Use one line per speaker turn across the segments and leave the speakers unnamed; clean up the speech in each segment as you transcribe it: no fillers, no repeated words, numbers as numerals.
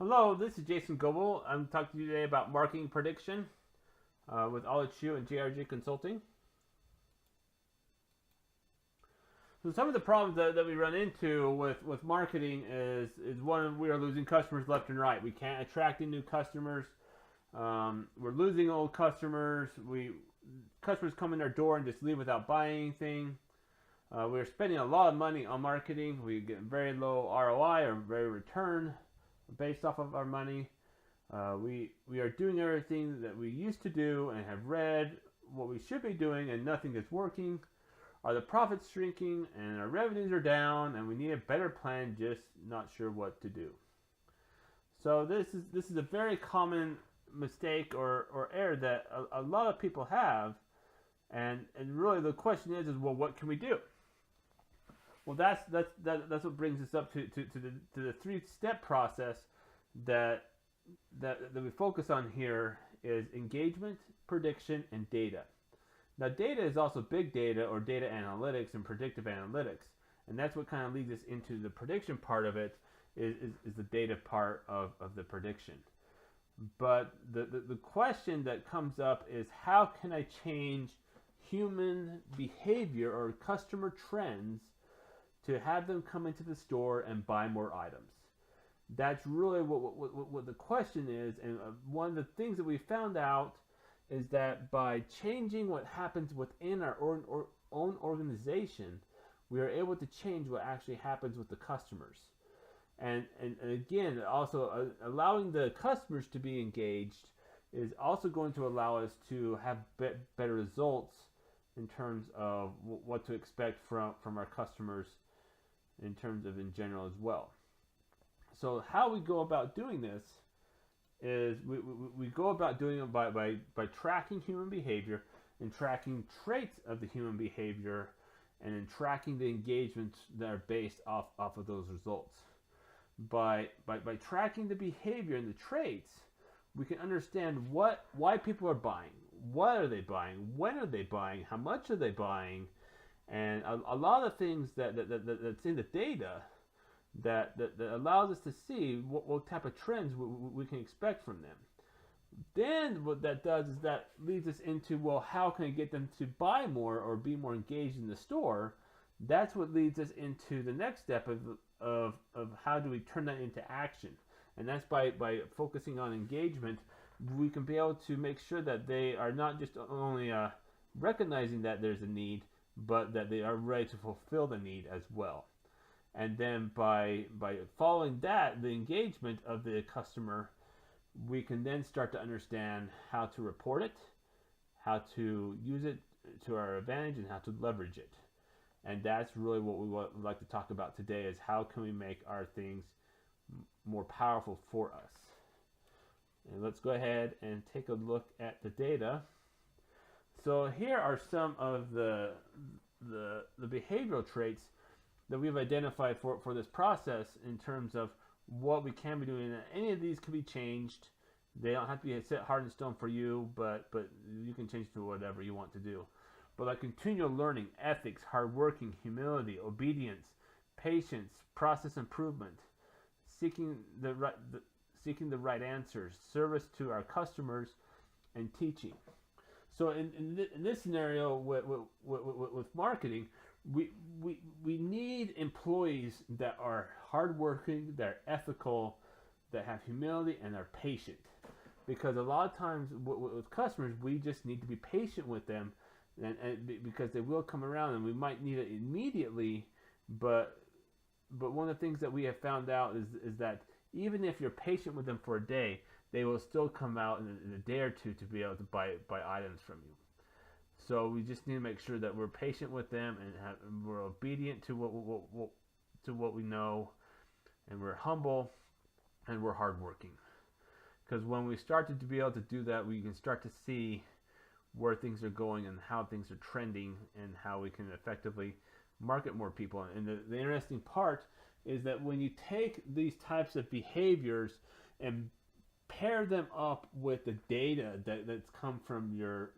Hello, this is Jason Goebel. I'm talking to you today about marketing prediction with Allichu and JRG Consulting. So some of the problems that we run into with marketing is one, we are losing customers left and right. We can't attract new customers. We're losing old customers. Customers come in our door and just leave without buying anything. We're spending a lot of money on marketing. We get very low ROI or very return based off of our money. We are doing everything that we used to do and have read what we should be doing, and nothing is working. Are the profits shrinking and our revenues are down, and we need a better plan, just not sure what to do. So this is a very common mistake or error that a lot of people have, and really the question is well, what can we do? Well, that's what brings us up to the three-step process that we focus on here is engagement, prediction, and data. Now, data is also big data or data analytics and predictive analytics, and that's what kind of leads us into the prediction part of it is the data part of the prediction. But the question that comes up is how can I change human behavior or customer trends to have them come into the store and buy more items? That's really what the question is, and one of the things that we found out is that by changing what happens within our own organization, we are able to change what actually happens with the customers. And again, also allowing the customers to be engaged is also going to allow us to have better results in terms of what to expect from our customers in terms of in general as well. So how we go about doing this is we go about doing it by tracking human behavior and tracking traits of the human behavior and then tracking the engagements that are based off of those results. By tracking the behavior and the traits, we can understand why people are buying, what are they buying, when are they buying, how much are they buying, and a lot of things that's in the data that allows us to see what type of trends we can expect from them. Then what that does is that leads us into, well, how can I get them to buy more or be more engaged in the store? That's what leads us into the next step of how do we turn that into action. And that's by focusing on engagement, we can be able to make sure that they are not just only recognizing that there's a need, but that they are ready to fulfill the need as well. And then by following that, the engagement of the customer, we can then start to understand how to report it, how to use it to our advantage, and how to leverage it. And that's really what we would like to talk about today is how can we make our things more powerful for us. And let's go ahead and take a look at the data. So here are some of the behavioral traits that we've identified for this process in terms of what we can be doing. And any of these can be changed. They don't have to be set hard in stone for you, but you can change to whatever you want to do. But like continual learning, ethics, hard working, humility, obedience, patience, process improvement, seeking the right answers, service to our customers, and teaching. So in this scenario with marketing, we need employees that are hardworking, that are ethical, that have humility, and are patient. Because a lot of times with customers, we just need to be patient with them, and because they will come around, and we might need it immediately. But one of the things that we have found out is that even if you're patient with them for a day, they will still come out in a day or two to be able to buy items from you. So we just need to make sure that we're patient with them and we're obedient to what we know, and we're humble, and we're hardworking. Because when we start to be able to do that, we can start to see where things are going and how things are trending and how we can effectively market more people. And the interesting part is that when you take these types of behaviors and pair them up with the data that's come from your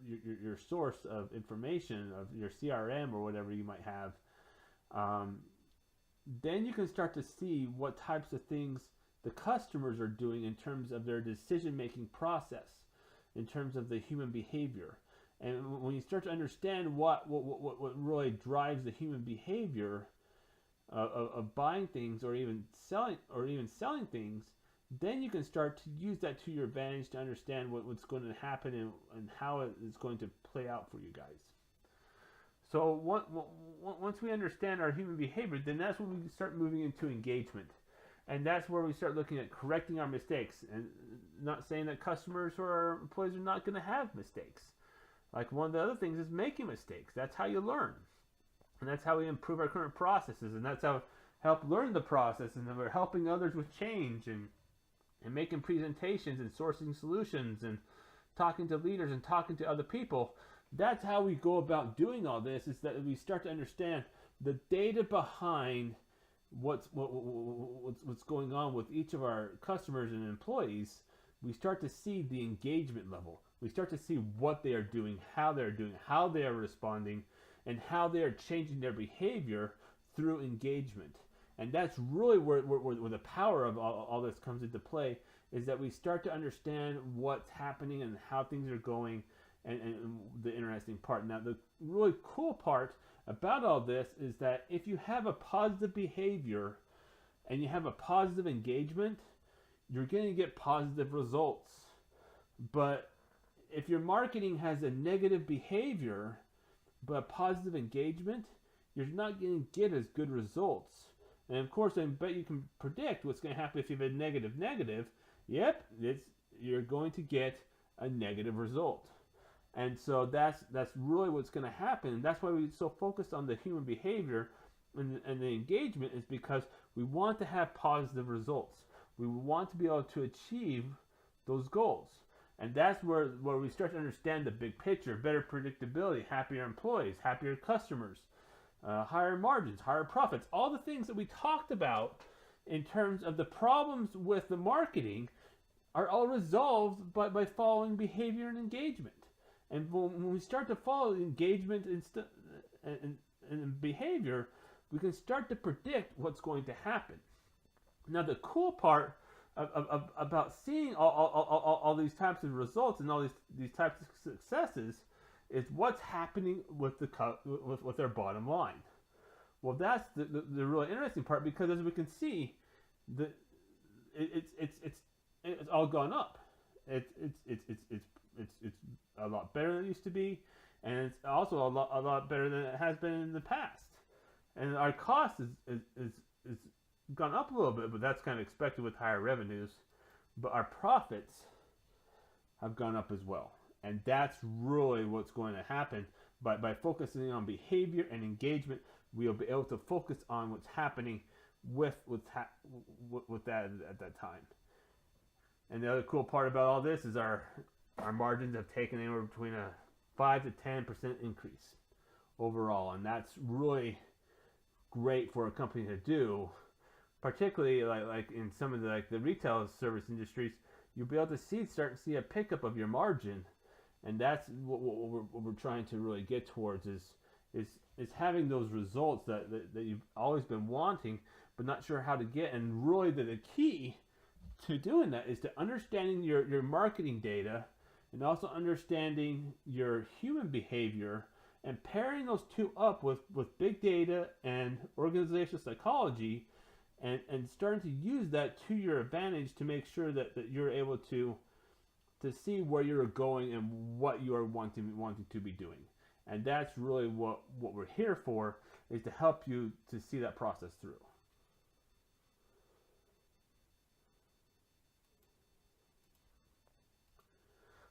source of information, of your CRM or whatever you might have, then you can start to see what types of things the customers are doing in terms of their decision-making process, in terms of the human behavior. And when you start to understand what really drives the human behavior of buying things or even selling things, then you can start to use that to your advantage to understand what's going to happen and how it is going to play out for you guys. So once we understand our human behavior, then that's when we start moving into engagement. And that's where we start looking at correcting our mistakes. And not saying that customers or our employees are not going to have mistakes. Like, one of the other things is making mistakes. That's how you learn. And that's how we improve our current processes. And that's how we help learn the process. And then we're helping others with change and making presentations and sourcing solutions and talking to leaders and talking to other people. That's how we go about doing all this, is that we start to understand the data behind what's going on with each of our customers and employees. We start to see the engagement level. We start to see what they are doing, how they are responding, and how they are changing their behavior through engagement. And that's really where the power of all this comes into play, is that we start to understand what's happening and how things are going, and the interesting part. Now, the really cool part about all this is that if you have a positive behavior and you have a positive engagement, you're going to get positive results. But if your marketing has a negative behavior but positive engagement, you're not going to get as good results. And of course, I bet you can predict what's going to happen if you have a negative. Yep, you're going to get a negative result. And so that's really what's going to happen. And that's why we're so focused on the human behavior and the engagement, is because we want to have positive results. We want to be able to achieve those goals. And that's where we start to understand the big picture: better predictability, happier employees, happier customers, higher margins, higher profits. All the things that we talked about in terms of the problems with the marketing are all resolved by following behavior and engagement. And when we start to follow engagement and behavior, we can start to predict what's going to happen. Now, the cool part about seeing all these types of results and all these types of successes is what's happening with their bottom line. Well, that's the really interesting part, because as we can see, it's all gone up. It's a lot better than it used to be, and it's also a lot better than it has been in the past. And our cost is gone up a little bit, but that's kind of expected with higher revenues. But our profits have gone up as well, and that's really what's going to happen. By focusing on behavior and engagement, we'll be able to focus on what's happening with that at that time. And the other cool part about all this is our margins have taken anywhere between a 5 to 10% increase overall, and that's really great for a company to do. Particularly like in some of the retail service industries, you'll be able to start to see a pickup of your margin, and that's what we're trying to really get towards is having those results that you've always been wanting but not sure how to get. And really the key to doing that is to understanding your marketing data, and also understanding your human behavior, and pairing those two up with big data and organizational psychology, and starting to use that to your advantage to make sure that you're able to see where you're going and what you are wanting to be doing. And that's really what we're here for, is to help you to see that process through.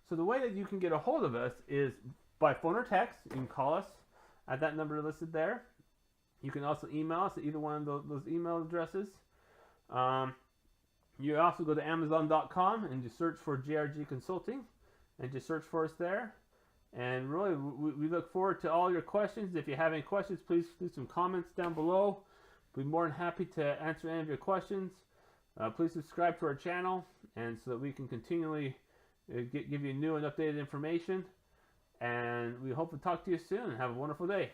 So the way that you can get a hold of us is by phone or text. You can call us at that number listed there. You can also email us at either one of those email addresses. You also go to Amazon.com and just search for JRG Consulting, and just search for us there. And really, we look forward to all your questions. If you have any questions, please leave some comments down below. We'll be more than happy to answer any of your questions. Please subscribe to our channel, and so that we can continually give you new and updated information. And we hope to talk to you soon. Have a wonderful day.